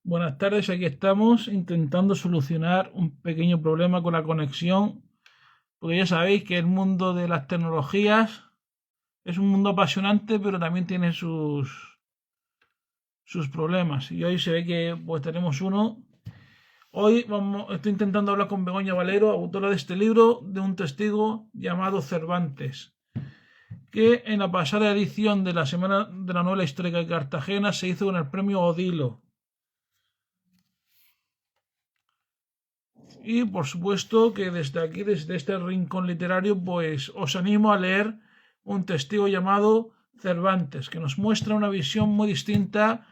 Buenas tardes, aquí estamos intentando solucionar un pequeño problema con la conexión, porque ya sabéis que el mundo de las tecnologías es un mundo apasionante, pero también tiene sus problemas. Y hoy se ve que pues tenemos uno. Estoy intentando hablar con Begoña Valero, autora de este libro, de un testigo llamado Cervantes, que en la pasada edición de la Semana de la Novela Histórica de Cartagena se hizo con el premio Odilo. Y por supuesto que desde aquí, desde este rincón literario, pues os animo a leer un testigo llamado Cervantes, que nos muestra una visión muy distinta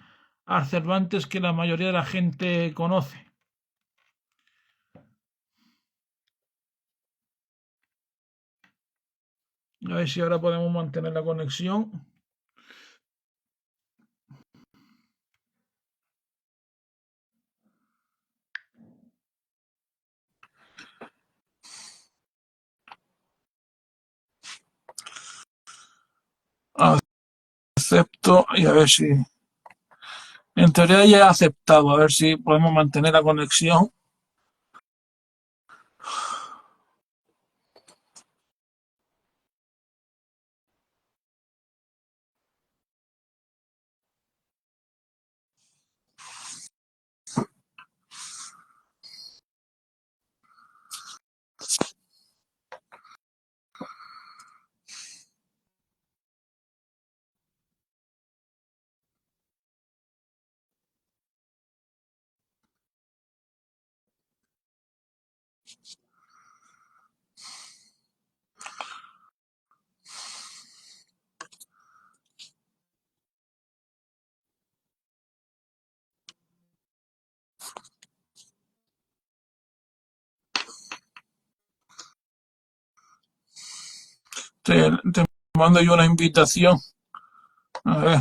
al Cervantes que la mayoría de la gente conoce. A ver si ahora podemos mantener la conexión. Acepto y a ver si... En teoría ya he aceptado, a ver si podemos mantener la conexión. Te mando yo una invitación. A ver.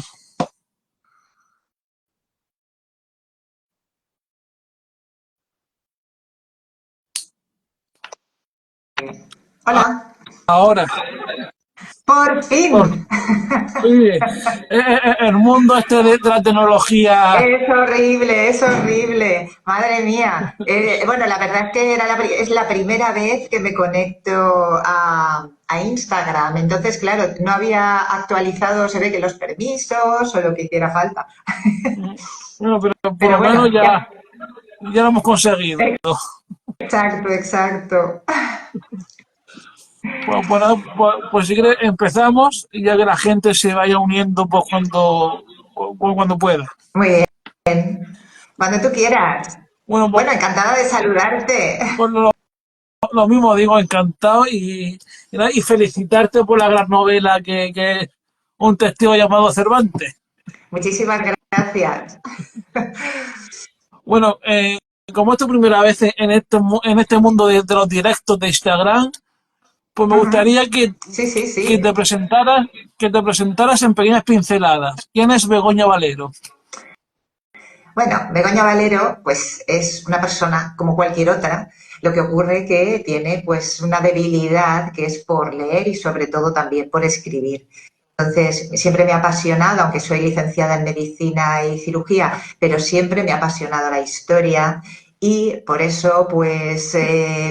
Hola, Ahora, por por, fin. oye, el mundo este de la tecnología. Es horrible, es horrible. Madre mía. Bueno, la verdad es que es la primera vez que me conecto a Instagram. Entonces, claro, no había actualizado, se ve que los permisos o lo que hiciera falta. Bueno, pero por Pero lo menos bueno, ya. ya lo hemos conseguido. Exacto, exacto. Pues si quieres empezamos y ya que la gente se vaya uniendo cuando pueda. Muy bien. Cuando tú quieras. Bueno, Bueno, encantada de saludarte. pues lo mismo digo, encantado y felicitarte por la gran novela que es un testigo llamado Cervantes. Muchísimas gracias. Bueno, como es tu primera vez en este mundo de los directos de Instagram, pues me Ujú. gustaría Sí, sí, que sí. que te presentaras en pequeñas pinceladas. ¿Quién es Begoña Valero? Bueno, Begoña Valero, pues es una persona como cualquier otra. Lo que ocurre que tiene pues una debilidad que es por leer y sobre todo también por escribir. Entonces, siempre me ha apasionado, aunque soy licenciada en medicina y cirugía, pero siempre me ha apasionado la historia y por eso, pues,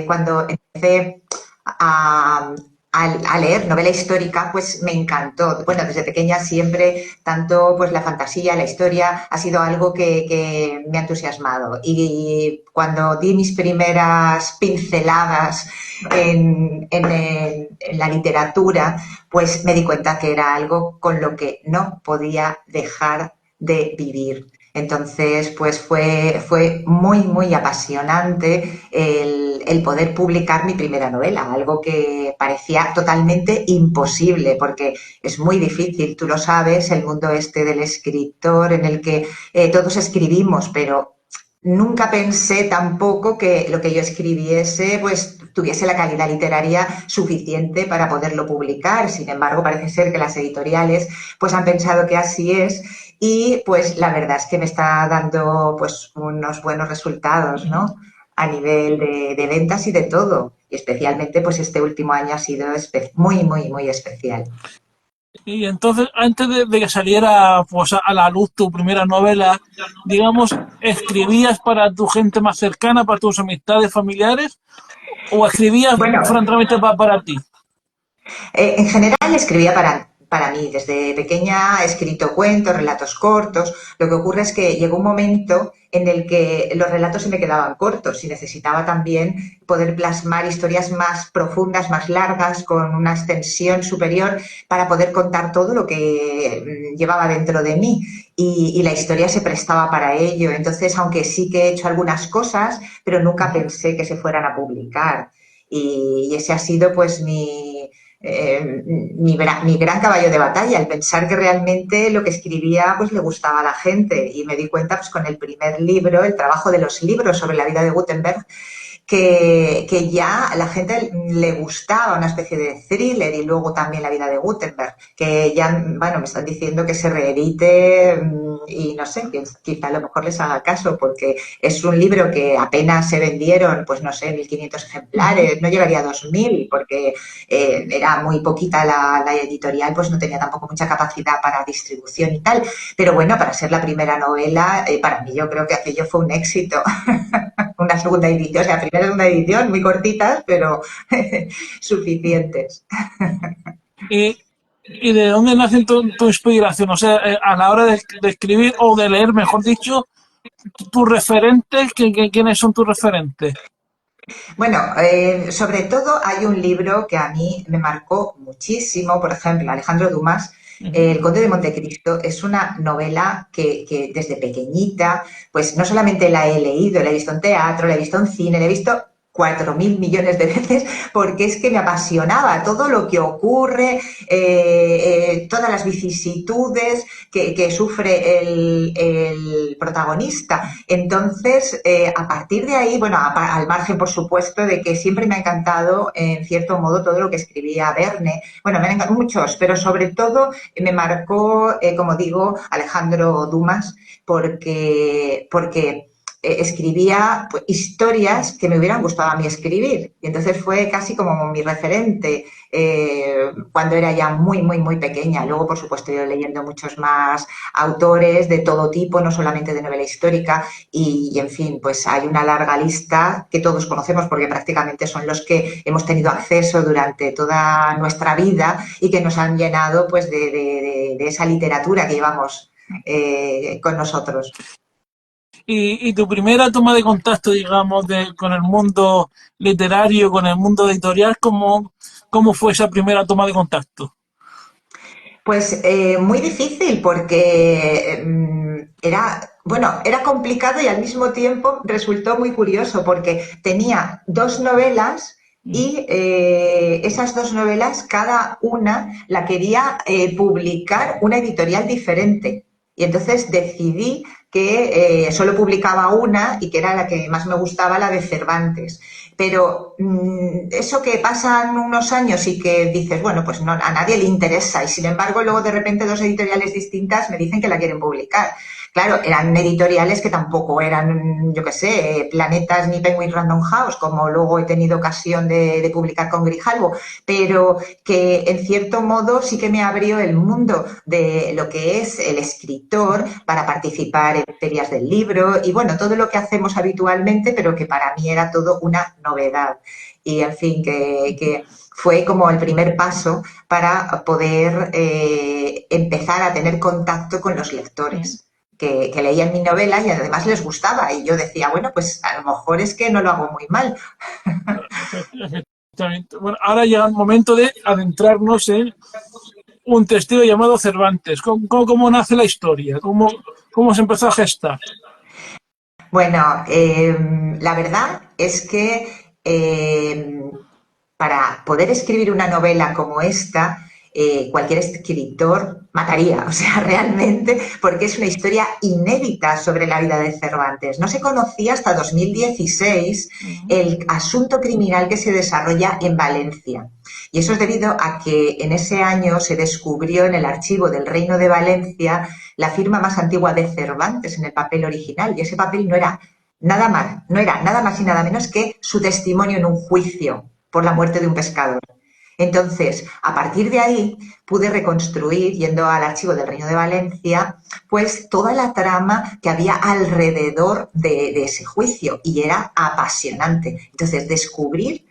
cuando empecé a, a leer novela histórica, pues me encantó. Bueno, desde pequeña siempre, tanto pues la fantasía, la historia, ha sido algo que me ha entusiasmado. Y cuando di mis primeras pinceladas en la literatura, pues me di cuenta que era algo con lo que no podía dejar de vivir. Entonces, pues fue muy, muy apasionante el poder publicar mi primera novela, algo que parecía totalmente imposible, porque es muy difícil, tú lo sabes, el mundo este del escritor en el que todos escribimos, pero nunca pensé tampoco que lo que yo escribiese pues tuviese la calidad literaria suficiente para poderlo publicar. Sin embargo, parece ser que las editoriales pues han pensado que así es y pues la verdad es que me está dando pues unos buenos resultados, ¿no? A nivel de ventas y de todo. Y especialmente pues este último año ha sido muy, muy, muy especial. Y entonces, antes de que saliera pues, a la luz tu primera novela, digamos, ¿escribías para tu gente más cercana, para tus amistades familiares, o escribías Bueno, francamente para ti? En general escribía para mí. Desde pequeña he escrito cuentos, relatos cortos. Lo que ocurre es que llegó un momento en el que los relatos se me quedaban cortos y necesitaba también poder plasmar historias más profundas, más largas, con una extensión superior para poder contar todo lo que llevaba dentro de mí. Y la historia se prestaba para ello. Entonces, aunque sí que he hecho algunas cosas, pero nunca pensé que se fueran a publicar. Y ese ha sido pues mi gran caballo de batalla, el pensar que realmente lo que escribía pues le gustaba a la gente. Y me di cuenta pues con el primer libro, el trabajo de los libros sobre la vida de Gutenberg, que ya a la gente le gustaba una especie de thriller y luego también la vida de Gutenberg, que ya, bueno, me están diciendo que se reedite y no sé, quizá a lo mejor les haga caso porque es un libro que apenas se vendieron, pues no sé, 1.500 Ujú. ejemplares, no llegaría a 2.000 porque era muy poquita la editorial, pues no tenía tampoco mucha capacidad para distribución y tal, pero bueno, para ser la primera novela, para mí yo creo que aquello fue un éxito. Una segunda edición, o sea, primera y segunda edición, muy cortitas, pero suficientes. ¿Y, y de dónde nace tu inspiración? O sea, a la hora de escribir o de leer, mejor dicho, tus referentes, ¿quiénes son tus referentes? Bueno, sobre todo hay un libro que a mí me marcó muchísimo, por ejemplo, Alejandro Dumas, Ujú. El Conde de Montecristo, es una novela que desde pequeñita, pues no solamente la he leído, la he visto en teatro, la he visto en cine, la he visto 4.000 millones de veces, porque es que me apasionaba todo lo que ocurre, todas las vicisitudes que sufre el protagonista. Entonces, a partir de ahí, bueno, al margen, por supuesto, de que siempre me ha encantado, en cierto modo, todo lo que escribía Verne. Bueno, me han encantado muchos, pero sobre todo me marcó, como digo, Alejandro Dumas, porque escribía pues, historias que me hubieran gustado a mí escribir. Y entonces fue casi como mi referente cuando era ya muy, muy, muy pequeña. Luego, por supuesto, he ido leyendo muchos más autores de todo tipo, no solamente de novela histórica, en fin, pues hay una larga lista que todos conocemos porque prácticamente son los que hemos tenido acceso durante toda nuestra vida y que nos han llenado pues de esa literatura que llevamos con nosotros. Y tu primera toma de contacto, digamos, con el mundo literario, con el mundo editorial, ¿cómo fue esa primera toma de contacto? Pues muy difícil porque bueno, era complicado y al mismo tiempo resultó muy curioso porque tenía dos novelas y esas dos novelas, cada una la quería publicar una editorial diferente. Y entonces decidí que solo publicaba una y que era la que más me gustaba, la de Cervantes. Pero eso que pasan unos años y que dices, bueno, pues no, a nadie le interesa y sin embargo luego de repente dos editoriales distintas me dicen que la quieren publicar. Claro, eran editoriales que tampoco eran, yo qué sé, Planetas ni Penguin Random House, como luego he tenido ocasión de publicar con Grijalbo, pero que en cierto modo sí que me abrió el mundo de lo que es el escritor para participar en ferias del libro y bueno, todo lo que hacemos habitualmente, pero que para mí era todo una novedad. Y en fin, que fue como el primer paso para poder empezar a tener contacto con los lectores. Que leían mi novela y además les gustaba. Y yo decía, bueno, pues a lo mejor es que no lo hago muy mal. Efectivamente. Bueno, ahora llega el momento de adentrarnos en un testigo llamado Cervantes. ¿Cómo nace la historia? ¿Cómo se empezó a gestar? Bueno, la verdad es que para poder escribir una novela como esta, cualquier escritor mataría, o sea, realmente, porque es una historia inédita sobre la vida de Cervantes. No se conocía hasta 2016 el asunto criminal que se desarrolla en Valencia. Y eso es debido a que en ese año se descubrió en el archivo del Reino de Valencia la firma más antigua de Cervantes en el papel original. Y ese papel no era nada más y nada menos que su testimonio en un juicio por la muerte de un pescador. Entonces, a partir de ahí, pude reconstruir, yendo al archivo del Reino de Valencia, pues toda la trama que había alrededor de ese juicio y era apasionante. Entonces, descubrir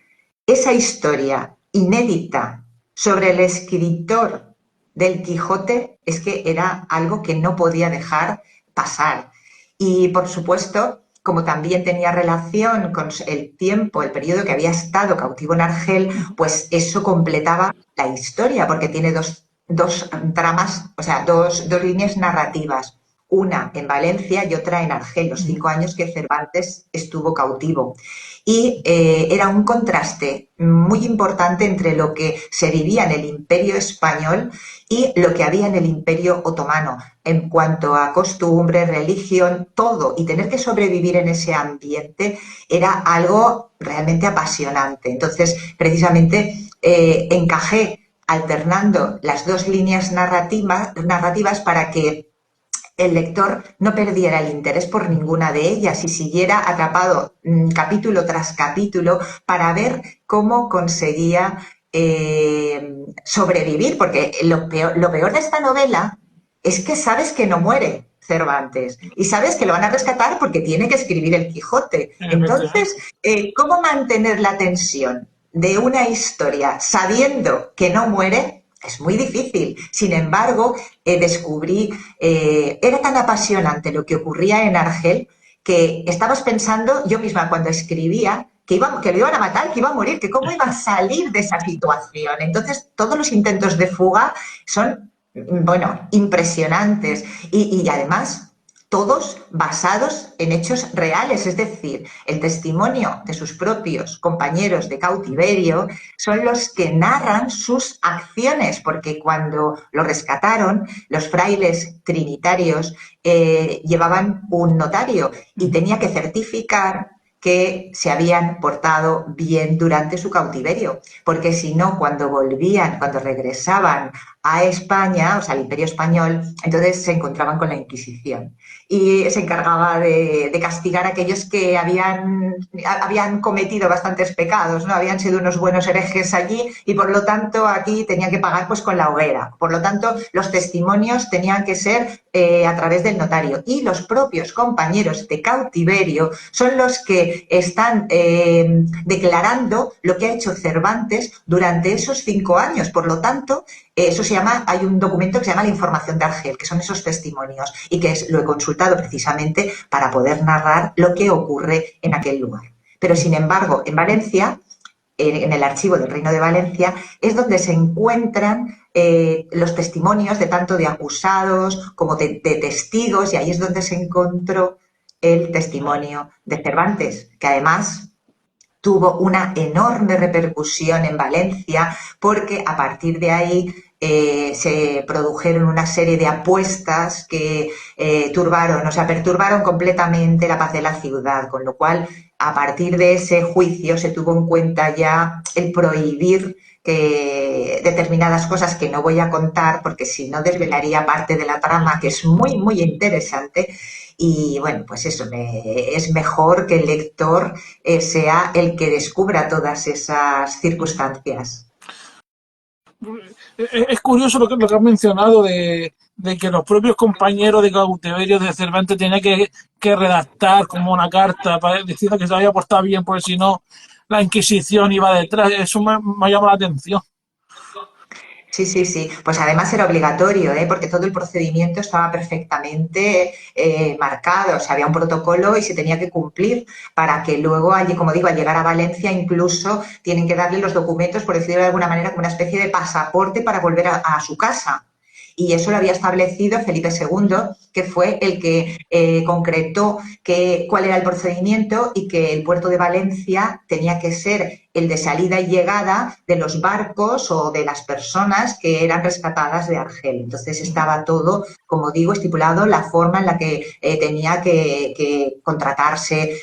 esa historia inédita sobre el escritor del Quijote es que era algo que no podía dejar pasar. Y, por supuesto, como también tenía relación con el tiempo, el periodo que había estado cautivo en Argel, pues eso completaba la historia, porque tiene dos tramas, o sea, dos líneas narrativas. Una en Valencia y otra en Argel, los 5 años que Cervantes estuvo cautivo. Y era un contraste muy importante entre lo que se vivía en el Imperio español y lo que había en el Imperio otomano en cuanto a costumbre, religión, todo, y tener que sobrevivir en ese ambiente era algo realmente apasionante. Entonces, precisamente, encajé alternando las dos líneas narrativas para que el lector no perdiera el interés por ninguna de ellas y siguiera atrapado capítulo tras capítulo para ver cómo conseguía sobrevivir, porque lo peor de esta novela es que sabes que no muere Cervantes y sabes que lo van a rescatar porque tiene que escribir el Quijote. Entonces, ¿cómo mantener la tensión de una historia sabiendo que no muere? Es muy difícil. Sin embargo, descubrí, era tan apasionante lo que ocurría en Argel que estabas pensando, yo misma cuando escribía, que lo iban a matar, que iba a morir, que cómo iba a salir de esa situación. Entonces, todos los intentos de fuga son, bueno, impresionantes y además todos basados en hechos reales, es decir, el testimonio de sus propios compañeros de cautiverio son los que narran sus acciones, porque cuando lo rescataron, los frailes trinitarios llevaban un notario y tenía que certificar que se habían portado bien durante su cautiverio, porque si no, cuando volvían, cuando regresaban a España, o sea, al Imperio Español, entonces se encontraban con la Inquisición y se encargaba de castigar a aquellos que habían cometido bastantes pecados, ¿no? Habían sido unos buenos herejes allí y por lo tanto aquí tenían que pagar pues con la hoguera. Por lo tanto, los testimonios tenían que ser a través del notario y los propios compañeros de cautiverio son los que están declarando lo que ha hecho Cervantes durante esos 5 años. Por lo tanto, eso se llama, hay un documento que se llama la información de Argel, que son esos testimonios y que lo he consultado precisamente para poder narrar lo que ocurre en aquel lugar. Pero sin embargo, en Valencia, en el archivo del Reino de Valencia, es donde se encuentran los testimonios de tanto de acusados como de testigos y ahí es donde se encontró el testimonio de Cervantes, que además tuvo una enorme repercusión en Valencia porque a partir de ahí se produjeron una serie de apuestas que perturbaron completamente la paz de la ciudad, con lo cual a partir de ese juicio se tuvo en cuenta ya el prohibir que determinadas cosas que no voy a contar porque si no desvelaría parte de la trama que es muy, muy interesante y bueno, pues eso, es mejor que el lector sea el que descubra todas esas circunstancias. Es curioso lo que has mencionado de que los propios compañeros de cautiverio de Cervantes tenían que redactar como una carta diciendo que se había portado bien, porque si no, la Inquisición iba detrás. Eso me llama la atención. Sí, sí, sí. Pues además era obligatorio, ¿eh? Porque todo el procedimiento estaba perfectamente marcado. O sea, había un protocolo y se tenía que cumplir para que luego, allí, como digo, al llegar a Valencia, incluso tienen que darle los documentos, por decirlo de alguna manera, como una especie de pasaporte para volver a su casa. Y eso lo había establecido Felipe II, que fue el que concretó cuál era el procedimiento y que el puerto de Valencia tenía que ser el de salida y llegada de los barcos o de las personas que eran rescatadas de Argel. Entonces estaba todo, como digo, estipulado la forma en la que tenía que contratarse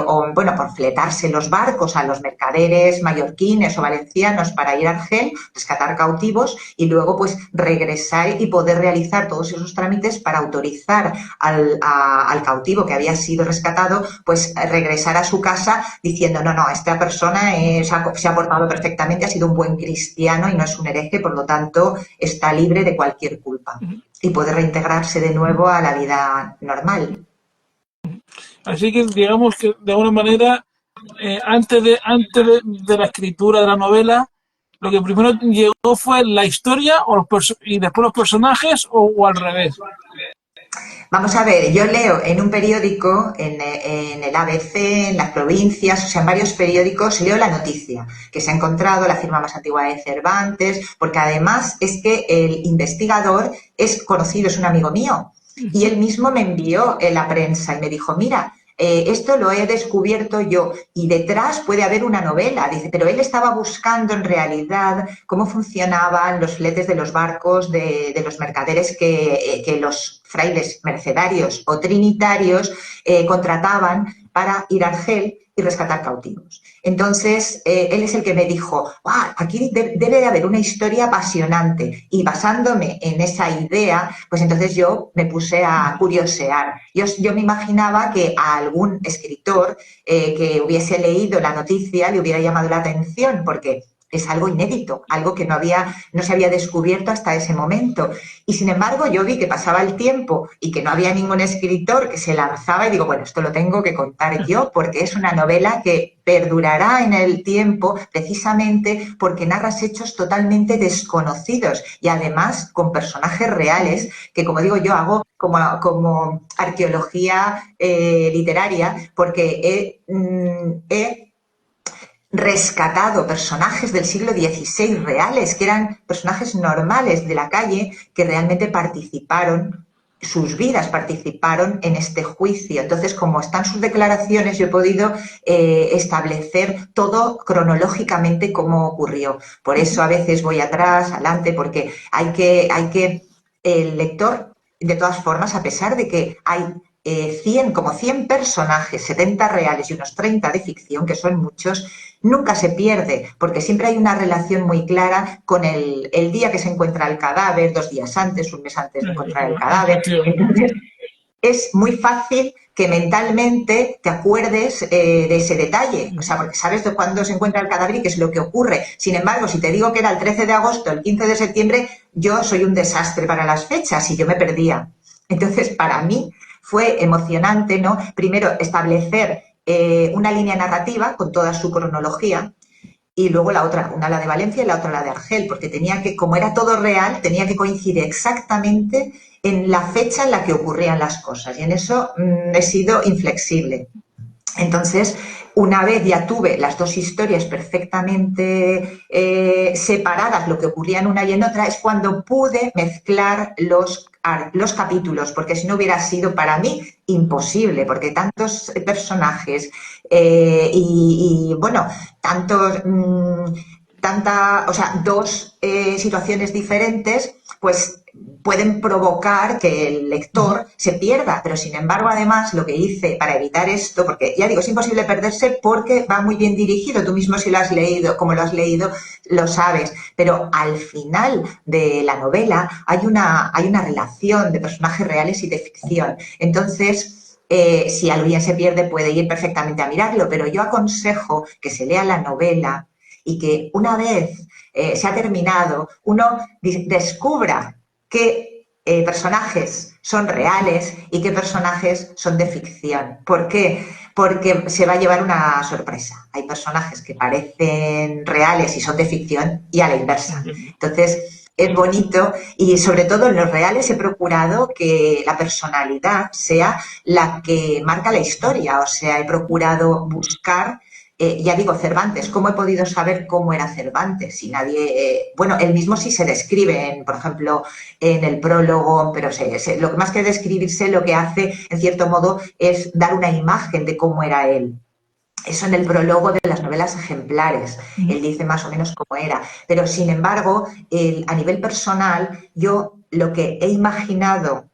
o, bueno, por fletarse los barcos a los mercaderes mallorquines o valencianos para ir a Argel, rescatar cautivos y luego pues regresar ingresar y poder realizar todos esos trámites para autorizar al cautivo que había sido rescatado, pues regresar a su casa diciendo, no, esta persona se ha portado perfectamente, ha sido un buen cristiano y no es un hereje, por lo tanto está libre de cualquier culpa y poder reintegrarse de nuevo a la vida normal. Así que digamos que de alguna manera, antes de la escritura de la novela, lo que primero llegó fue la historia y después los personajes o al revés. Vamos a ver, yo leo en un periódico, en el ABC, en las provincias, o sea, en varios periódicos, leo la noticia que se ha encontrado la firma más antigua de Cervantes, porque además es que el investigador es conocido, es un amigo mío, y él mismo me envió en la prensa y me dijo, mira, esto lo he descubierto yo y detrás puede haber una novela. Dice, pero él estaba buscando en realidad cómo funcionaban los fletes de los barcos de los mercaderes que los frailes mercedarios o trinitarios contrataban para ir a Argel y rescatar cautivos. Entonces, él es el que me dijo, wow, aquí debe de haber una historia apasionante. Y basándome en esa idea, pues entonces yo me puse a curiosear. Yo me imaginaba que a algún escritor que hubiese leído la noticia le hubiera llamado la atención, porque es algo inédito, algo que no se había descubierto hasta ese momento. Y sin embargo, yo vi que pasaba el tiempo y que no había ningún escritor que se lanzaba y digo, bueno, esto lo tengo que contar yo porque es una novela que perdurará en el tiempo precisamente porque narras hechos totalmente desconocidos y además con personajes reales que, como digo yo, hago como arqueología literaria porque he rescatado personajes del siglo XVI reales, que eran personajes normales de la calle que realmente participaron, sus vidas participaron en este juicio. Entonces, como están sus declaraciones, yo he podido establecer todo cronológicamente cómo ocurrió. Por eso a veces voy atrás, adelante, porque el lector, de todas formas, a pesar de que hay 100 personajes, 70 reales y unos 30 de ficción, que son muchos, nunca se pierde, porque siempre hay una relación muy clara con el día que se encuentra el cadáver, 2 días antes, un mes antes de encontrar el cadáver. Entonces, es muy fácil que mentalmente te acuerdes de ese detalle, o sea, porque sabes de cuándo se encuentra el cadáver y qué es lo que ocurre. Sin embargo, si te digo que era el 13 de agosto, el 15 de septiembre, yo soy un desastre para las fechas y yo me perdía. Entonces, para mí fue emocionante, ¿no? Primero, establecer una línea narrativa con toda su cronología y luego la otra, una la de Valencia y la otra la de Argel, porque tenía que, como era todo real, tenía que coincidir exactamente en la fecha en la que ocurrían las cosas y en eso he sido inflexible. Entonces, una vez ya tuve las dos historias perfectamente separadas, lo que ocurría en una y en otra, es cuando pude mezclar los capítulos, porque si no hubiera sido para mí imposible, porque tantos personajes bueno, o sea, dos situaciones diferentes, pues pueden provocar que el lector se pierda, pero sin embargo, además, lo que hice para evitar esto, porque ya digo, es imposible perderse porque va muy bien dirigido, tú mismo si lo has leído, como lo has leído, lo sabes, pero al final de la novela hay una relación de personajes reales y de ficción. Entonces, si alguien se pierde puede ir perfectamente a mirarlo, pero yo aconsejo que se lea la novela y que una vez se ha terminado, uno descubra qué personajes son reales y qué personajes son de ficción. ¿Por qué? Porque se va a llevar una sorpresa. Hay personajes que parecen reales y son de ficción y a la inversa. Entonces, es bonito y sobre todo en los reales he procurado que la personalidad sea la que marca la historia. O sea, he procurado buscar ya digo, Cervantes, ¿cómo he podido saber cómo era Cervantes? Si nadie, bueno, él mismo sí se describe, por ejemplo, en el prólogo, pero lo que más que describirse, lo que hace, en cierto modo, es dar una imagen de cómo era él. Eso en el prólogo de las novelas ejemplares, él dice más o menos cómo era. Pero, sin embargo, a nivel personal, yo lo que he imaginado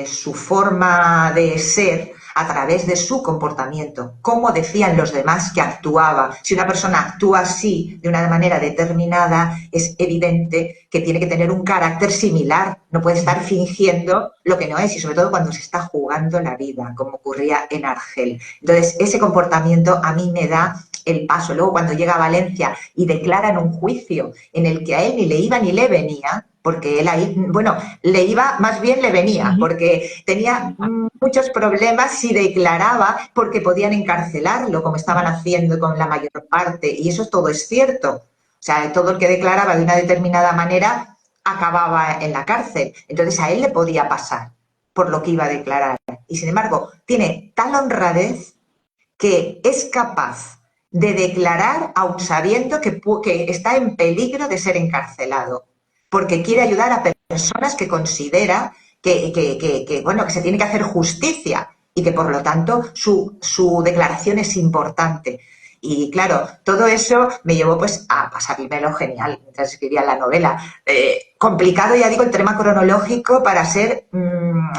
su forma de ser a través de su comportamiento, cómo decían los demás que actuaba. Si una persona actúa así, de una manera determinada, es evidente que tiene que tener un carácter similar, no puede estar fingiendo lo que no es, y sobre todo cuando se está jugando la vida, como ocurría en Argel. Entonces, ese comportamiento a mí me da el paso. Luego, cuando llega a Valencia y declaran un juicio en el que a él ni le iba ni le venía, porque él ahí, bueno, le iba, más bien le venía, porque tenía muchos problemas si declaraba, porque podían encarcelarlo, como estaban haciendo con la mayor parte, y eso todo es cierto. O sea, todo el que declaraba de una determinada manera acababa en la cárcel. Entonces a él le podía pasar por lo que iba a declarar. Y sin embargo, tiene tal honradez que es capaz de declarar aun sabiendo que está en peligro de ser encarcelado, porque quiere ayudar a personas que considera bueno, que se tiene que hacer justicia y que por lo tanto su declaración es importante. Y claro, todo eso me llevó pues a pasármelo genial mientras escribía la novela. Complicado, ya digo, el tema cronológico para ser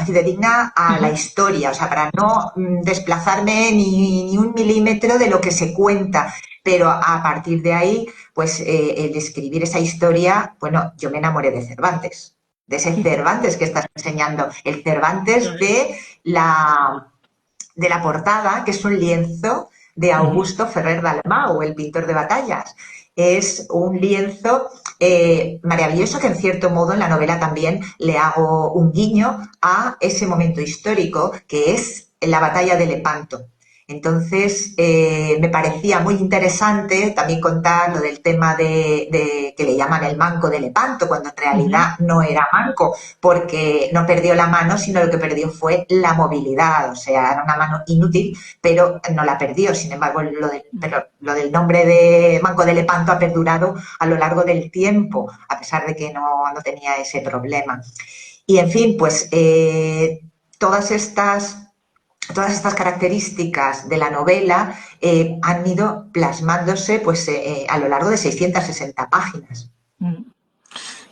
digna a la historia, o sea, para no desplazarme ni un milímetro de lo que se cuenta. Pero a partir de ahí, pues el escribir esa historia, bueno, yo me enamoré de Cervantes, de ese Cervantes que estás enseñando, el Cervantes de la portada, que es un lienzo de Augusto Ferrer Dalmau, el pintor de batallas. Es un lienzo maravilloso que en cierto modo en la novela también le hago un guiño a ese momento histórico que es la batalla de Lepanto. Entonces, me parecía muy interesante también contar lo del tema de que le llaman el manco de Lepanto, cuando en realidad no era manco, porque no perdió la mano, sino lo que perdió fue la movilidad, o sea, era una mano inútil, pero no la perdió. Sin embargo, lo del nombre de manco de Lepanto ha perdurado a lo largo del tiempo, a pesar de que no tenía ese problema. Y, en fin, pues todas estas características de la novela han ido plasmándose pues, a lo largo de 660 páginas.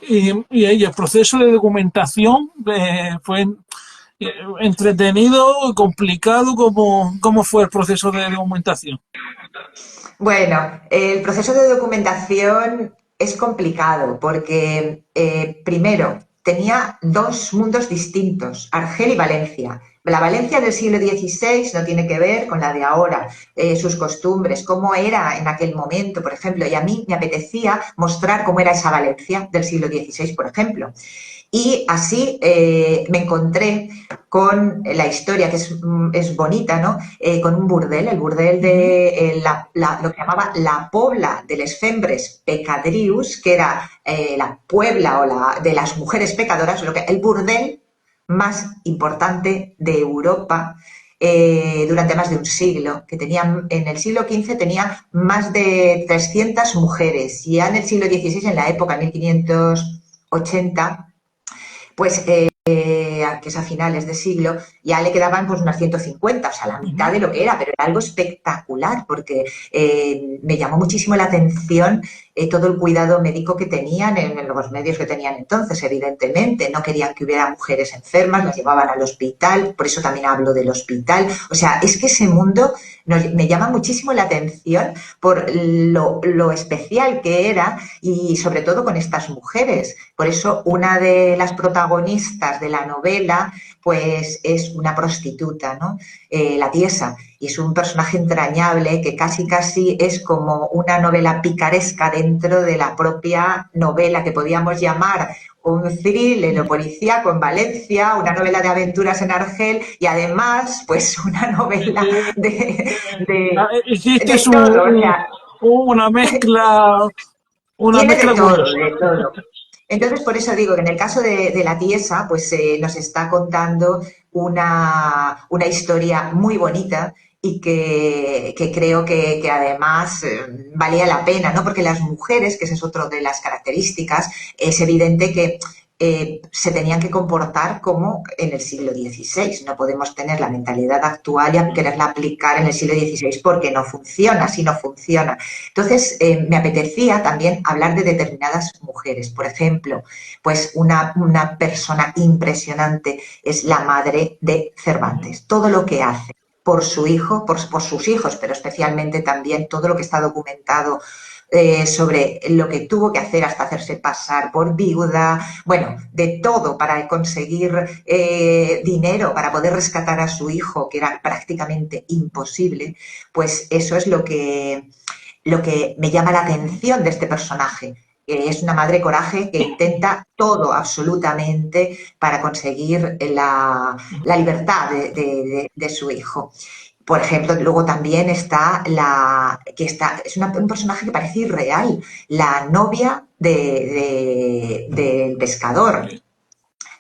Y el proceso de documentación fue entretenido, complicado. ¿Cómo fue el proceso de documentación? Bueno, el proceso de documentación es complicado porque, primero, tenía dos mundos distintos, Argel y Valencia. La Valencia del siglo XVI no tiene que ver con la de ahora, sus costumbres, cómo era en aquel momento, por ejemplo, y a mí me apetecía mostrar cómo era esa Valencia del siglo XVI, por ejemplo. Y así me encontré con la historia, que es bonita, ¿no? Con un burdel, el burdel de lo que llamaba la Pobla de les Fembres Pecadrius, que era la Puebla o de las mujeres pecadoras, el burdel más importante de Europa durante más de un siglo, que en el siglo XV tenía más de 300 mujeres, y ya en el siglo XVI, en la época 1580, pues que es a finales de siglo, ya le quedaban pues unas 150, o sea, la mitad de lo que era, pero era algo espectacular porque me llamó muchísimo la atención todo el cuidado médico que tenían en los medios que tenían entonces, evidentemente. No querían que hubiera mujeres enfermas, las llevaban al hospital, por eso también hablo del hospital. O sea, es que ese mundo me llama muchísimo la atención por lo especial que era y sobre todo con estas mujeres. Por eso una de las protagonistas de la novela pues es una prostituta, ¿no? La Tiesa, y es un personaje entrañable que casi es como una novela picaresca dentro de la propia novela, que podíamos llamar un thriller policíaco en Valencia, una novela de aventuras en Argel y además pues una novela Hiciste de todo, o sea, una mezcla, tiene de todo, buenísima. de todo. Entonces, por eso digo que en el caso de la Tiesa, pues nos está contando una historia muy bonita y que creo que además valía la pena, ¿no? Porque las mujeres, que esa es otra de las características, es evidente que se tenían que comportar como en el siglo XVI. No podemos tener la mentalidad actual y quererla aplicar en el siglo XVI porque no funciona, así no funciona. Entonces, me apetecía también hablar de determinadas mujeres. Por ejemplo, pues una persona impresionante es la madre de Cervantes. Todo lo que hace por su hijo, por sus hijos, pero especialmente también todo lo que está documentado sobre lo que tuvo que hacer hasta hacerse pasar por viuda, bueno, de todo para conseguir dinero, para poder rescatar a su hijo, que era prácticamente imposible, pues eso es lo que me llama la atención de este personaje. Es una madre coraje que intenta todo absolutamente para conseguir la libertad de su hijo. Por ejemplo, luego también está un personaje que parece irreal, la novia del pescador, Sí.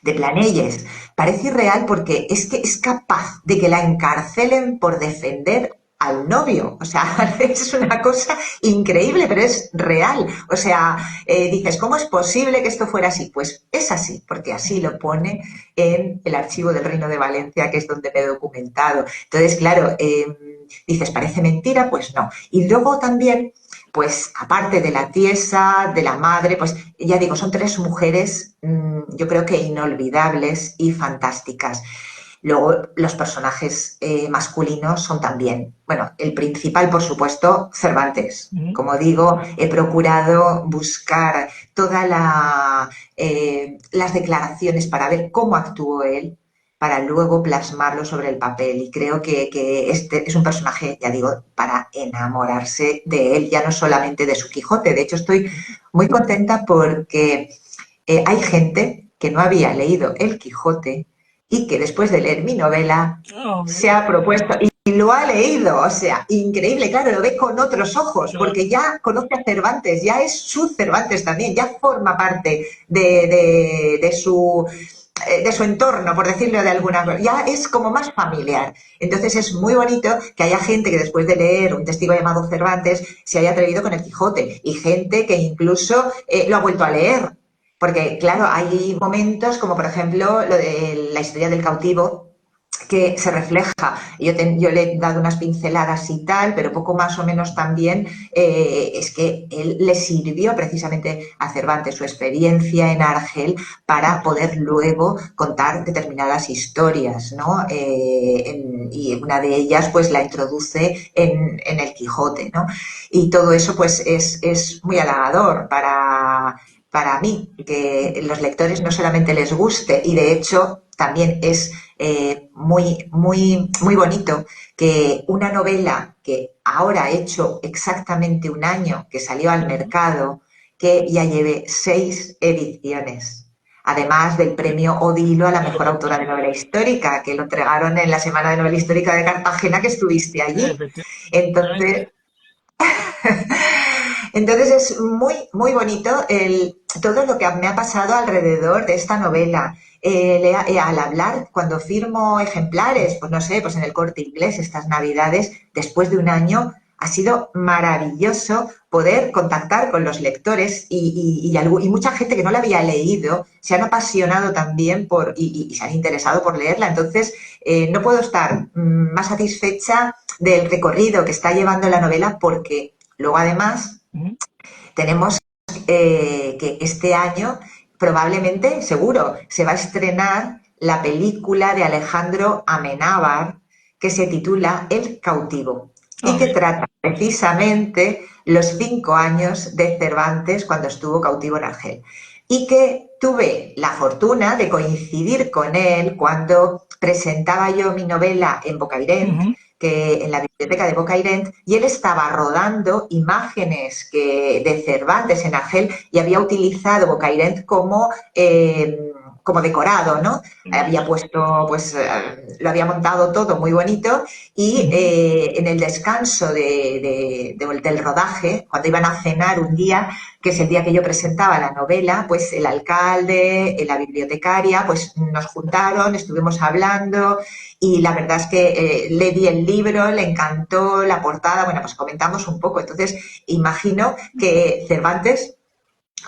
de Planelles. Parece irreal porque es que es capaz de que la encarcelen por defender al novio. O sea, es una cosa increíble, pero es real. O sea, dices, ¿cómo es posible que esto fuera así? Pues es así, porque así lo pone en el archivo del Reino de Valencia, que es donde me he documentado. Entonces, claro, dices, ¿parece mentira? Pues no. Y luego también, pues aparte de la tiesa, de la madre, pues ya digo, son tres mujeres, yo creo que inolvidables y fantásticas. Luego, los personajes masculinos son también, bueno, el principal, por supuesto, Cervantes. Como digo, he procurado buscar todas las declaraciones para ver cómo actuó él, para luego plasmarlo sobre el papel. Y creo que este es un personaje, ya digo, para enamorarse de él, ya no solamente de su Quijote. De hecho, estoy muy contenta porque hay gente que no había leído El Quijote y que después de leer mi novela Ah, se ha propuesto y lo ha leído, o sea, increíble, claro, lo ve con otros ojos, claro. porque ya conoce a Cervantes, ya es su Cervantes también, ya forma parte de su entorno, por decirlo de alguna manera, ya es como más familiar. Entonces es muy bonito que haya gente que después de leer un testigo llamado Cervantes se haya atrevido con el Quijote y gente que incluso lo ha vuelto a leer. Porque, claro, hay momentos como, por ejemplo, lo de la historia del cautivo, que se refleja. Yo le he dado unas pinceladas y tal, pero poco más o menos también es que él le sirvió precisamente a Cervantes su experiencia en Argel para poder luego contar determinadas historias, ¿no? Y una de ellas pues la introduce en el Quijote, ¿no? Y todo eso pues es muy halagador para mí, que los lectores no solamente les guste, y de hecho también es muy bonito que una novela que ahora ha hecho exactamente un año que salió al mercado, que ya lleve 6 ediciones. Además del premio Odilo a la mejor autora de novela histórica, que lo entregaron en la Semana de Novela Histórica de Cartagena, que estuviste allí. Entonces, Efectivamente. entonces es muy bonito todo lo que me ha pasado alrededor de esta novela. Al hablar, cuando firmo ejemplares, pues no sé, pues en el Corte Inglés estas navidades, después de un año, ha sido maravilloso poder contactar con los lectores y mucha gente que no la había leído se han apasionado también y se han interesado por leerla. Entonces, no puedo estar más satisfecha del recorrido que está llevando la novela porque luego además tenemos que este año probablemente, seguro, se va a estrenar la película de Alejandro Amenábar que se titula El cautivo y Ah, que bien. trata precisamente los 5 años de Cervantes cuando estuvo cautivo en Argel. Y que tuve la fortuna de coincidir con él cuando presentaba yo mi novela en Bocairent, que en la biblioteca de Bocairent, y él estaba rodando imágenes de Cervantes en Argel y había utilizado Bocairent como decorado, ¿no? Había puesto, pues, lo había montado todo muy bonito y en el descanso del rodaje, cuando iban a cenar un día, que es el día que yo presentaba la novela, pues el alcalde, la bibliotecaria, pues nos juntaron, estuvimos hablando y la verdad es que le di el libro, le encantó la portada, bueno, pues comentamos un poco. Entonces, imagino que Cervantes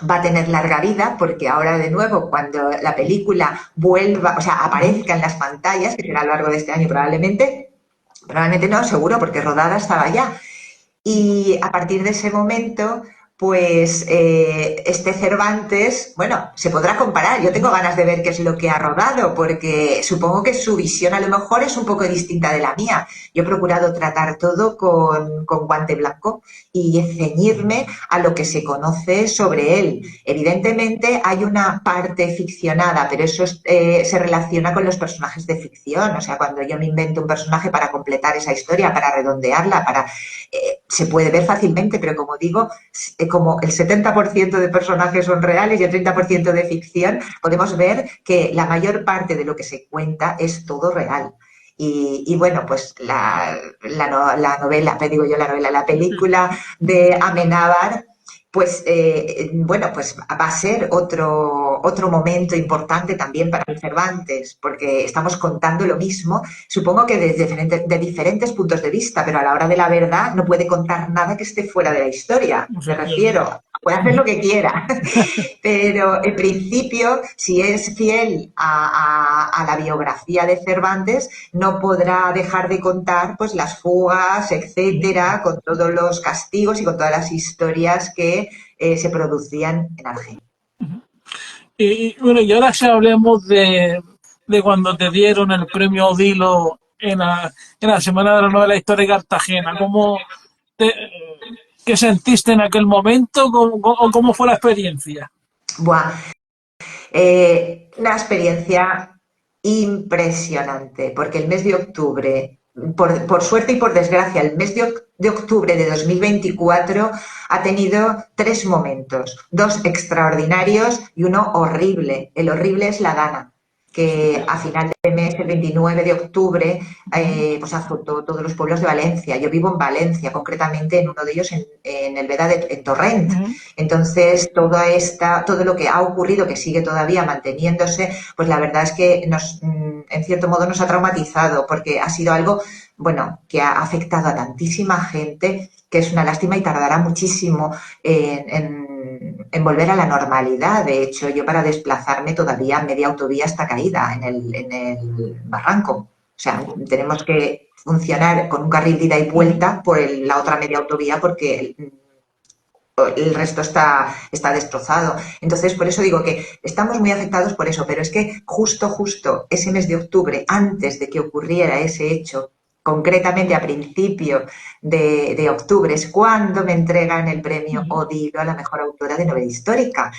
va a tener larga vida, porque ahora de nuevo, cuando la película vuelva, o sea, aparezca en las pantallas, que será a lo largo de este año probablemente, probablemente no, seguro, porque rodada estaba ya. Y a partir de ese momento, pues este Cervantes, bueno, se podrá comparar. Yo tengo ganas de ver qué es lo que ha rodado, porque supongo que su visión a lo mejor es un poco distinta de la mía. Yo he procurado tratar todo con guante blanco y ceñirme a lo que se conoce sobre él. Evidentemente hay una parte ficcionada, pero eso se relaciona con los personajes de ficción. O sea, cuando yo me invento un personaje para completar esa historia, para redondearla, se puede ver fácilmente, pero como digo, como el 70% de personajes son reales y el 30% de ficción, podemos ver que la mayor parte de lo que se cuenta es todo real. Y bueno, pues la novela, te digo yo la novela, la película de Amenábar, pues bueno, pues va a ser otro momento importante también para el Cervantes, porque estamos contando lo mismo, supongo que de diferentes puntos de vista, pero a la hora de la verdad no puede contar nada que esté fuera de la historia, me Efectivamente. refiero. Puede hacer lo que quiera, pero en principio, si es fiel a la biografía de Cervantes, no podrá dejar de contar pues las fugas, etcétera, con todos los castigos y con todas las historias que se producían en Argelia. Bueno, y ahora sí hablemos de cuando te dieron el premio Odilo en la Semana de la Novela Histórica de Cartagena. Te, ¿Qué sentiste en aquel momento o cómo fue la experiencia? Buah, una experiencia impresionante, porque el mes de octubre, por suerte y por desgracia, el mes de octubre de 2024 ha tenido tres momentos, dos extraordinarios y uno horrible. El horrible es la Dana, que a final de mes, el 29 de octubre, pues azotó todos los pueblos de Valencia. Yo vivo en Valencia, concretamente en uno de ellos, en el Veda, en Torrent. Entonces, todo lo que ha ocurrido, que sigue todavía manteniéndose, pues la verdad es que en cierto modo nos ha traumatizado, porque ha sido algo, bueno, que ha afectado a tantísima gente, que es una lástima y tardará muchísimo en volver a la normalidad. De hecho, yo para desplazarme todavía media autovía está caída en el barranco. O sea, tenemos que funcionar con un carril de ida y vuelta por la otra media autovía porque el resto está destrozado. Entonces, por eso digo que estamos muy afectados por eso, pero es que justo ese mes de octubre, antes de que ocurriera ese hecho, concretamente a principio de octubre, es cuando me entregan el premio Odilo a la mejor autora de novela histórica.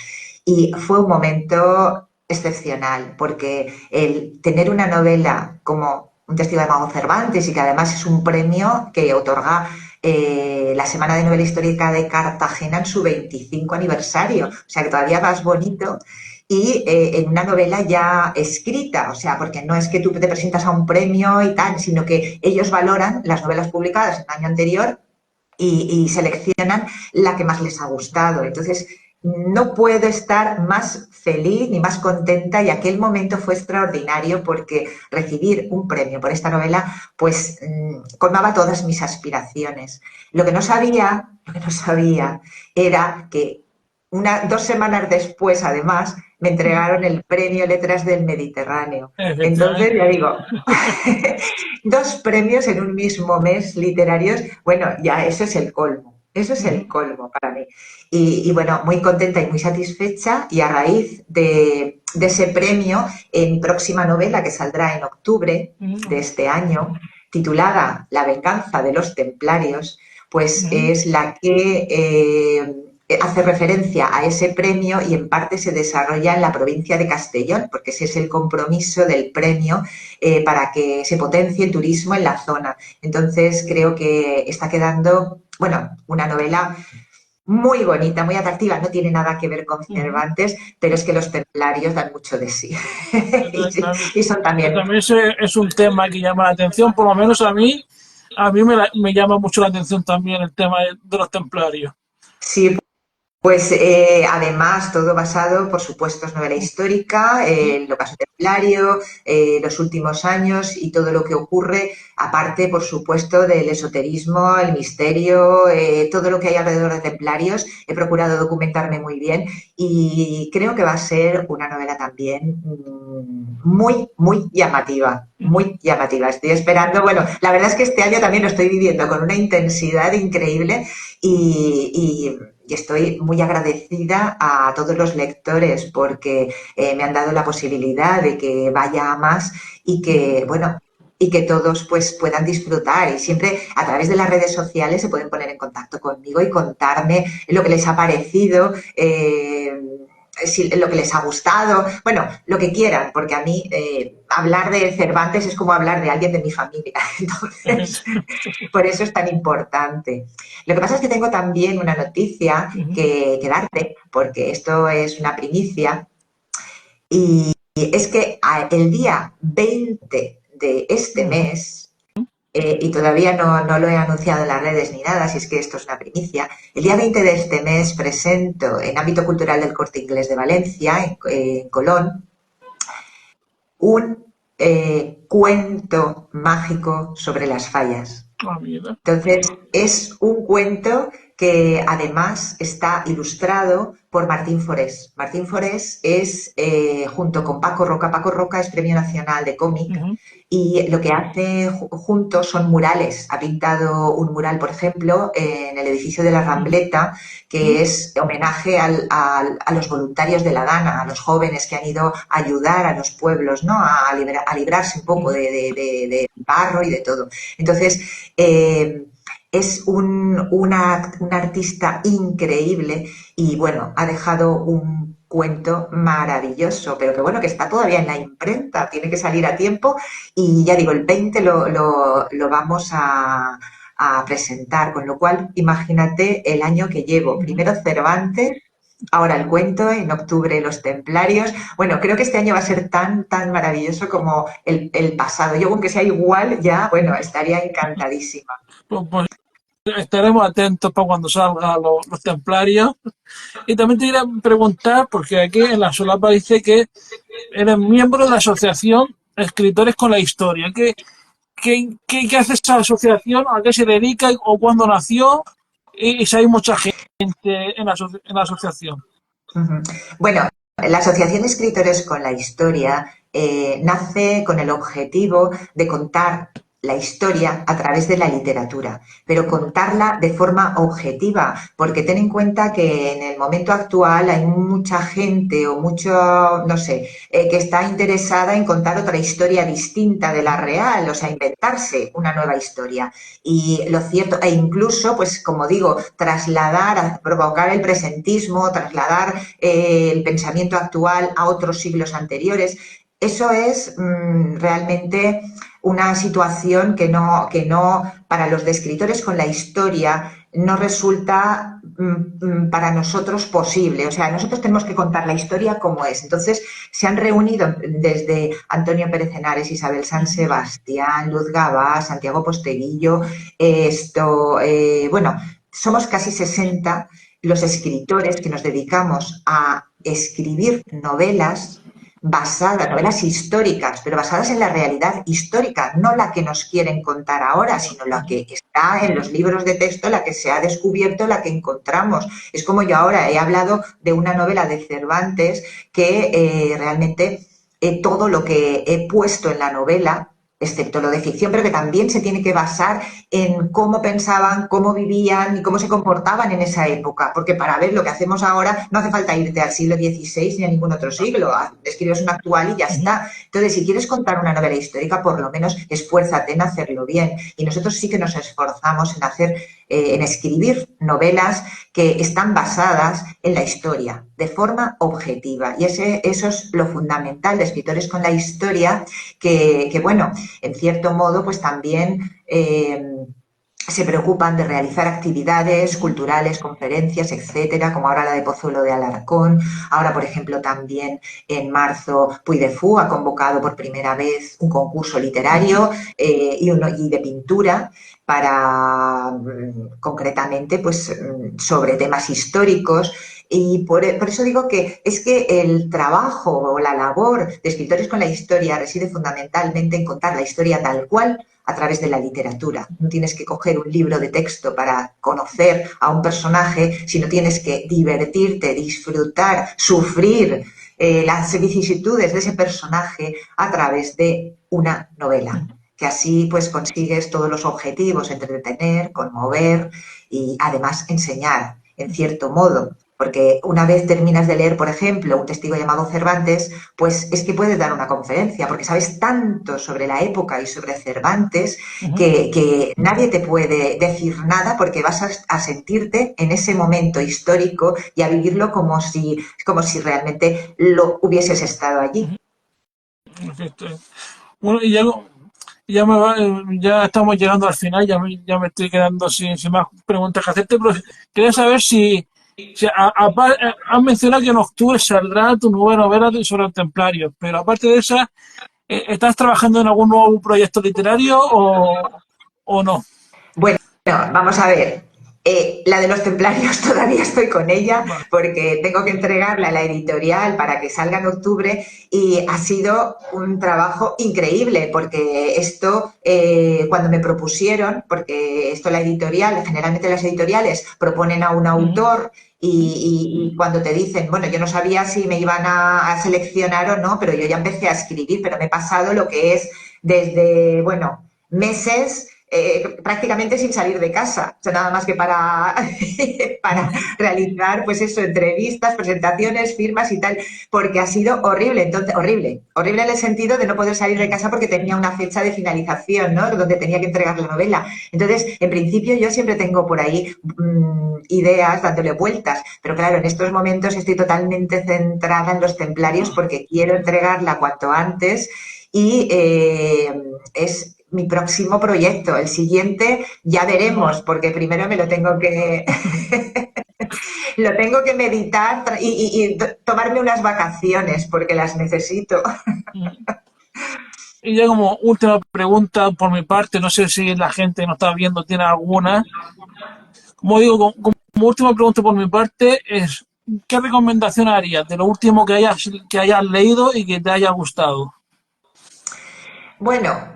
Y fue un momento excepcional, porque el tener una novela como Un testigo de Mago Cervantes y que además es un premio que otorga la Semana de Novela Histórica de Cartagena en su 25 aniversario, o sea que todavía más bonito, y en una novela ya escrita, o sea, porque no es que tú te presentas a un premio y tal, sino que ellos valoran las novelas publicadas en el año anterior y seleccionan la que más les ha gustado. Entonces, no puedo estar más feliz ni más contenta y aquel momento fue extraordinario porque recibir un premio por esta novela pues colmaba todas mis aspiraciones. Lo que no sabía era que 2 semanas después, además, me entregaron el premio Letras del Mediterráneo. Entonces, Efectivamente. ya digo, dos premios en un mismo mes literarios, bueno, ya eso es el colmo. Eso es el colmo para mí. Y bueno, muy contenta y muy satisfecha. Y a raíz de ese premio, en mi próxima novela, que saldrá en octubre de este año, titulada La venganza de los templarios, pues es la que hace referencia a ese premio y en parte se desarrolla en la provincia de Castellón, porque ese es el compromiso del premio para que se potencie el turismo en la zona. Entonces creo que está quedando, bueno, una novela muy bonita, muy atractiva, no tiene nada que ver con Cervantes, pero es que los templarios dan mucho de sí. y son también, También es un tema que llama la atención, por lo menos a mí me llama mucho la atención también el tema de los templarios. sí, Pues además todo basado, por supuesto, es novela histórica, el ocaso templario, los últimos años y todo lo que ocurre, aparte, por supuesto, del esoterismo, el misterio, todo lo que hay alrededor de templarios. He procurado documentarme muy bien y creo que va a ser una novela también muy, muy llamativa, muy llamativa. Estoy esperando, bueno, la verdad es que este año también lo estoy viviendo con una intensidad increíble y estoy muy agradecida a todos los lectores porque me han dado la posibilidad de que vaya a más y que, bueno, y que todos pues puedan disfrutar y siempre a través de las redes sociales se pueden poner en contacto conmigo y contarme lo que les ha parecido, si, lo que les ha gustado, bueno, lo que quieran, porque a mí hablar de Cervantes es como hablar de alguien de mi familia, entonces por eso es tan importante. Lo que pasa es que tengo también una noticia que darte, porque esto es una primicia, y es que el día 20 de este mes, y todavía no lo he anunciado en las redes ni nada, si es que esto es una primicia, el día 20 de este mes presento en Ámbito Cultural del Corte Inglés de Valencia, en Colón, un cuento mágico sobre las fallas. Ah, mira. Entonces, es un cuento que además está ilustrado por Martín Forés. Martín Forés es, junto con Paco Roca es Premio Nacional de Cómic Ujú, y lo que hace juntos son murales. Ha pintado un mural, por ejemplo, en el edificio de la ujú, Rambleta, que es homenaje a los voluntarios de la Dana, a los jóvenes que han ido a ayudar a los pueblos, ¿no? A librarse un poco ujú. de barro y de todo. Entonces, es un artista increíble y bueno, ha dejado un cuento maravilloso, pero que bueno, que está todavía en la imprenta, tiene que salir a tiempo y ya digo, el 20 lo vamos a presentar, con lo cual imagínate el año que llevo. Ujú. Primero Cervantes, ahora el cuento, en octubre Los Templarios. Bueno, creo que este año va a ser tan maravilloso como el pasado. Yo, aunque sea igual, ya, bueno, estaría encantadísima. Pues estaremos atentos para cuando salgan los templarios. Y también te quería preguntar, porque aquí en la solapa dice que eres miembro de la Asociación Escritores con la Historia. ¿Qué hace esa asociación? ¿A qué se dedica o cuándo nació? Y si hay mucha gente en la asociación. Ujú. Bueno, la Asociación de Escritores con la Historia nace con el objetivo de contar la historia a través de la literatura, pero contarla de forma objetiva, porque ten en cuenta que en el momento actual hay mucha gente o mucho, no sé, que está interesada en contar otra historia distinta de la real, o sea, inventarse una nueva historia. Y lo cierto, e incluso, pues como digo, trasladar, provocar el presentismo, trasladar el pensamiento actual a otros siglos anteriores. Eso es realmente una situación que no, para los descriptores con la historia, no resulta para nosotros posible. O sea, nosotros tenemos que contar la historia como es. Entonces, se han reunido desde Antonio Pérez Henares, Isabel San Sebastián, Luz Gabá, Santiago Posteguillo, bueno, somos casi 60 los escritores que nos dedicamos a escribir novelas históricas, pero basadas en la realidad histórica, no la que nos quieren contar ahora, sino la que está en los libros de texto, la que se ha descubierto, la que encontramos. Es como yo ahora he hablado de una novela de Cervantes que realmente todo lo que he puesto en la novela, excepto lo de ficción, pero que también se tiene que basar en cómo pensaban, cómo vivían y cómo se comportaban en esa época, porque para ver lo que hacemos ahora no hace falta irte al siglo XVI ni a ningún otro siglo, escribes un actual y ya está. Entonces, si quieres contar una novela histórica, por lo menos esfuérzate en hacerlo bien. Y nosotros sí que nos esforzamos en en escribir novelas que están basadas en la historia, de forma objetiva. Y eso es lo fundamental de escritores con la historia, que bueno, en cierto modo, pues también se preocupan de realizar actividades culturales, conferencias, etcétera, como ahora la de Pozuelo de Alarcón. Ahora, por ejemplo, también en marzo Puy de Fou ha convocado por primera vez un concurso literario y de pintura para concretamente pues sobre temas históricos Y por eso digo que es que el trabajo o la labor de escritores con la historia reside fundamentalmente en contar la historia tal cual a través de la literatura. No tienes que coger un libro de texto para conocer a un personaje, sino tienes que divertirte, disfrutar, sufrir las vicisitudes de ese personaje a través de una novela, que así pues consigues todos los objetivos: entretener, conmover y además enseñar en cierto modo. Porque una vez terminas de leer, por ejemplo, Un testigo llamado Cervantes, pues es que puedes dar una conferencia, porque sabes tanto sobre la época y sobre Cervantes que nadie te puede decir nada, porque vas a sentirte en ese momento histórico y a vivirlo como si realmente lo hubieses estado allí. Perfecto. Bueno, y ya estamos llegando al final, ya me estoy quedando sin más preguntas que hacerte, pero quería saber has mencionado que en octubre saldrá tu nueva novela sobre los templarios, pero aparte de esa, ¿estás trabajando en algún nuevo proyecto literario o no? Bueno, vamos a ver. La de los templarios todavía estoy con ella Vale. porque tengo que entregarla a la editorial para que salga en octubre y ha sido un trabajo increíble porque esto, cuando me propusieron, porque esto la editorial, generalmente las editoriales proponen a un autor y cuando te dicen, bueno, yo no sabía si me iban a seleccionar o no, pero yo ya empecé a escribir, pero me he pasado lo que es desde, bueno, meses prácticamente sin salir de casa, o sea, nada más que para realizar, pues eso, entrevistas, presentaciones, firmas y tal, porque ha sido horrible, entonces, horrible en el sentido de no poder salir de casa porque tenía una fecha de finalización, ¿no? Donde tenía que entregar la novela. Entonces, en principio yo siempre tengo por ahí ideas dándole vueltas, pero claro, en estos momentos estoy totalmente centrada en los templarios porque quiero entregarla cuanto antes y es mi próximo proyecto. El siguiente ya veremos, porque primero me lo tengo que lo tengo que meditar y tomarme unas vacaciones porque las necesito. Y ya como última pregunta por mi parte, no sé si la gente que nos está viendo tiene alguna. Como digo, como última pregunta por mi parte es, ¿qué recomendación harías de lo último que hayas leído y que te haya gustado? Bueno,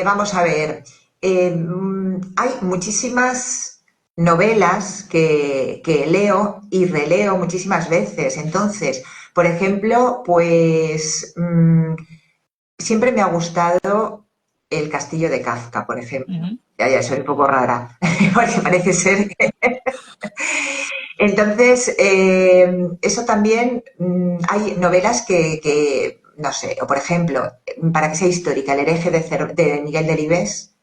vamos a ver. Hay muchísimas novelas que leo y releo muchísimas veces. Entonces, por ejemplo, pues siempre me ha gustado El castillo de Kafka, por ejemplo. Ujú, Ya soy un poco rara, porque parece ser que... Entonces, eso también, hay novelas no sé, o por ejemplo, para que sea histórica, El hereje de Miguel Delibes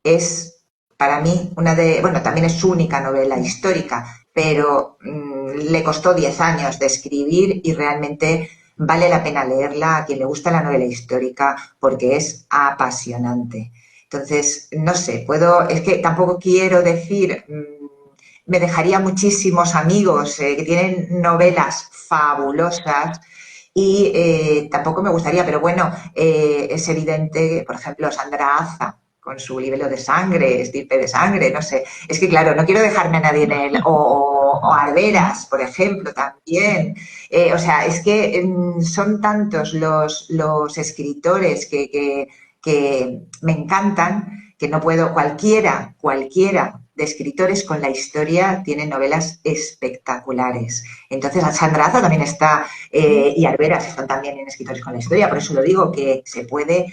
es para mí bueno, también es su única novela histórica, pero le costó 10 años de escribir y realmente vale la pena leerla a quien le gusta la novela histórica porque es apasionante. Entonces, no sé, es que tampoco quiero decir, me dejaría muchísimos amigos que tienen novelas fabulosas y tampoco me gustaría, pero bueno, es evidente, por ejemplo, Sandra Aza, con su libelo de sangre, estirpe de sangre, no sé. Es que, claro, no quiero dejarme a nadie en él. O Arberas, por ejemplo, también. O sea, es que son tantos los escritores que me encantan que no puedo, cualquiera de escritores con la historia tiene novelas espectaculares. Entonces, Sandra Aza también está, y Arberas están también en escritores con la historia, por eso lo digo, que se puede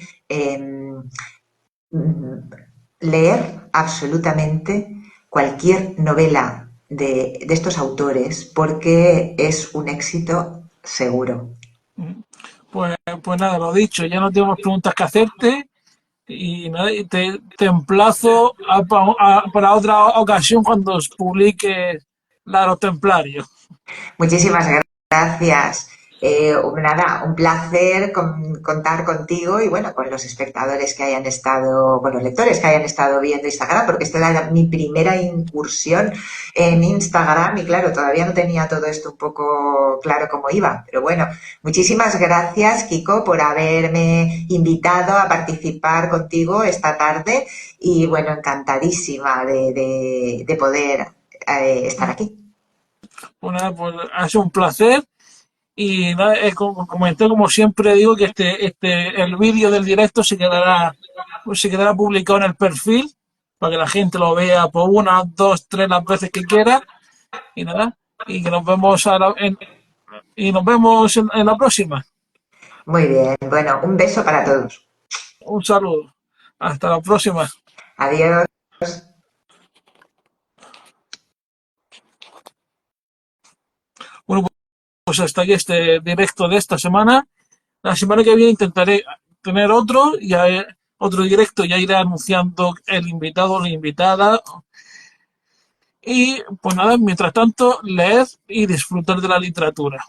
leer absolutamente cualquier novela de estos autores porque es un éxito seguro. ujú. Pues nada, lo dicho, ya no tengo más preguntas que hacerte y nada, y te emplazo para otra ocasión cuando os publique la de los templarios. Muchísimas gracias. Nada, un placer contar contigo y bueno, con los espectadores que hayan estado, con los lectores que hayan estado viendo Instagram, porque esta era mi primera incursión en Instagram y claro, todavía no tenía todo esto un poco claro cómo iba. Pero bueno, muchísimas gracias, Kiko, por haberme invitado a participar contigo esta tarde y bueno, encantadísima de poder estar aquí. Pues nada, pues ha sido un placer. Y nada, como comenté, como siempre digo, que el vídeo del directo se quedará publicado en el perfil para que la gente lo vea por una, dos, tres las veces que quiera. Y nada, y que nos vemos y nos vemos en la próxima. Muy bien, bueno, un beso para todos. Un saludo. Hasta la próxima. Adiós. Bueno, pues hasta aquí este directo de esta semana. La semana que viene intentaré tener otro directo, ya iré anunciando el invitado o la invitada. Y pues nada, mientras tanto, leed y disfrutar de la literatura.